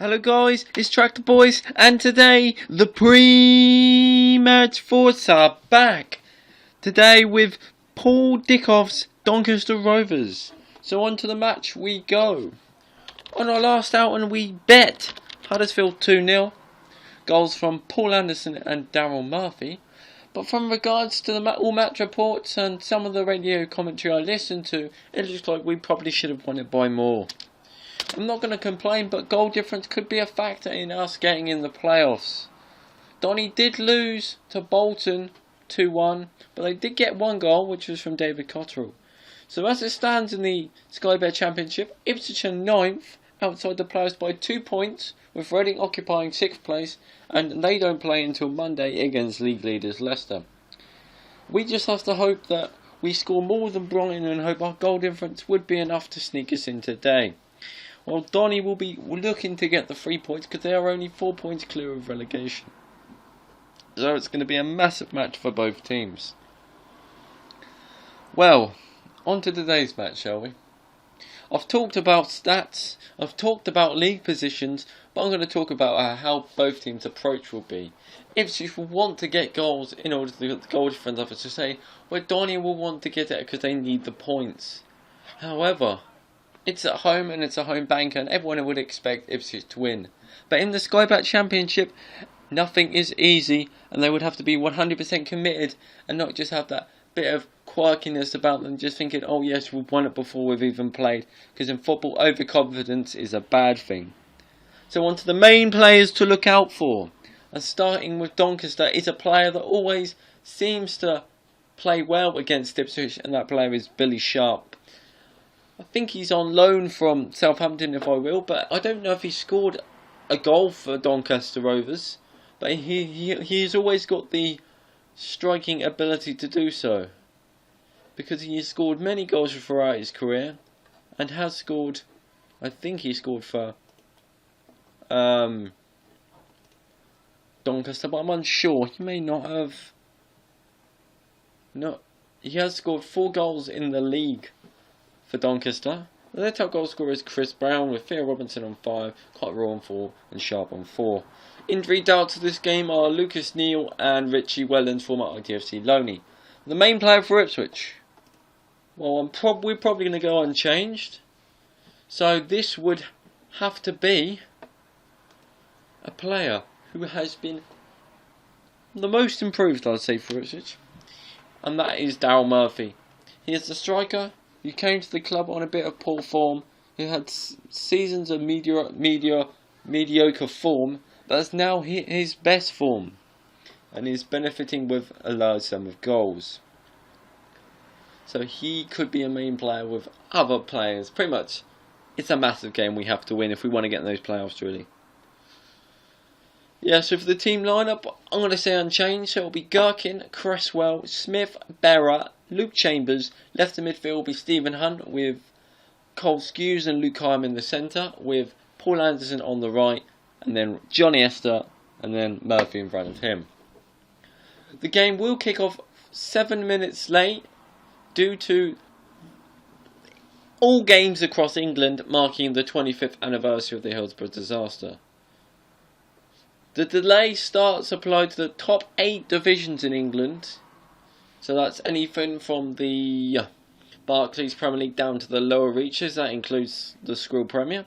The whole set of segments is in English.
Hello guys, it's Tractor Boys, and today the pre-match thoughts are back. Today with Paul Dickoff's Doncaster Rovers. So on to the match we go. On our last outing we bet Huddersfield 2-0. Goals from Paul Anderson and Daryl Murphy. But from regards to the all match reports and some of the radio commentary I listened to, it looks like we probably should have won it by more. I'm not going to complain, but goal difference could be a factor in us getting in the playoffs. Donny did lose to Bolton 2-1, but they did get one goal, which was from David Cotterill. So as it stands in the Sky Bet Championship, Ipswich are 9th, outside the playoffs by 2 points, with Reading occupying 6th place, and they don't play until Monday against league leaders Leicester. We just have to hope that we score more than Brighton and hope our goal difference would be enough to sneak us in today. Well, Donny will be looking to get the 3 points because they are only 4 points clear of relegation. So it's going to be a massive match for both teams. Well, on to today's match, shall we? I've talked about stats, I've talked about league positions, but I'm going to talk about how both teams' approach will be. Ipswich will want to get goals in order to get the goal difference up, as to say, where Donny will want to get it because they need the points. However, it's at home and it's a home banker and everyone would expect Ipswich to win. But in the Sky Bet Championship, nothing is easy and they would have to be 100% committed and not just have that bit of quirkiness about them, just thinking, oh yes, we've won it before we've even played. Because in football, overconfidence is a bad thing. So on to the main players to look out for. And starting with Doncaster is a player that always seems to play well against Ipswich, and that player is Billy Sharp. I think he's on loan from Southampton, if I will, but I don't know if he scored a goal for Doncaster Rovers. But he's always got the striking ability to do so, because he has scored many goals throughout his career, and has scored, I think he scored for Doncaster, but I'm unsure. He may not have. No, he has scored 4 goals in the league for Doncaster. Their top goal scorer is Chris Brown, with Theo Robinson on 5, Cotterill on 4 and Sharp on 4. Injury doubts to this game are Lucas Neal and Richie Wellens, former ITFC loanee. The main player for Ipswich, well, we're probably going to go unchanged. So this would have to be a player who has been the most improved, I'd say, for Ipswich. And that is Daryl Murphy. He is the striker. He came to the club on a bit of poor form. He had seasons of mediocre form. That's now his best form. And he's benefiting with a large sum of goals. So he could be a main player with other players. Pretty much, it's a massive game we have to win if we want to get in those playoffs, really. Yeah, so for the team lineup, I'm going to say unchanged. So it'll be Gherkin, Cresswell, Smith, Berra, Luke Chambers. Left in midfield will be Stephen Hunt with Cole Skews and Luke Hyam in the centre, with Paul Anderson on the right, and then Johnny Esther, and then Murphy in front of him. The game will kick off 7 minutes late due to all games across England marking the 25th anniversary of the Hillsborough disaster. The delay starts applied to the top 8 divisions in England. So that's anything from the Barclays Premier League down to the lower reaches. That includes the Skrill Premier.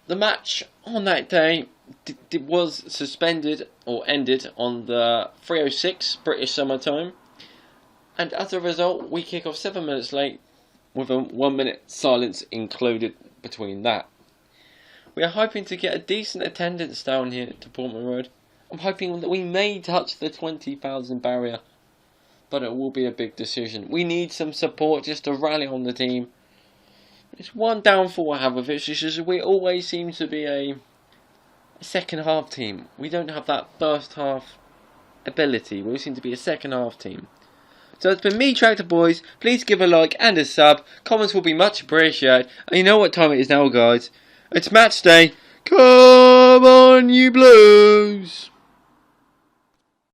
The match on that day was suspended or ended on the 3:06 British summer time. And as a result, we kick off 7 minutes late with a 1 minute silence included between that. We are hoping to get a decent attendance down here to Portman Road. I'm hoping that we may touch the 20,000 barrier, but it will be a big decision. We need some support just to rally on the team. It's one downfall I have with it, is just we always seem to be a second half team. We don't have that first half ability. We seem to be a second half team. So it's been me, Tractor Boys. Please give a like and a sub. Comments will be much appreciated. And you know what time it is now, guys. It's match day. Come on, you Blues!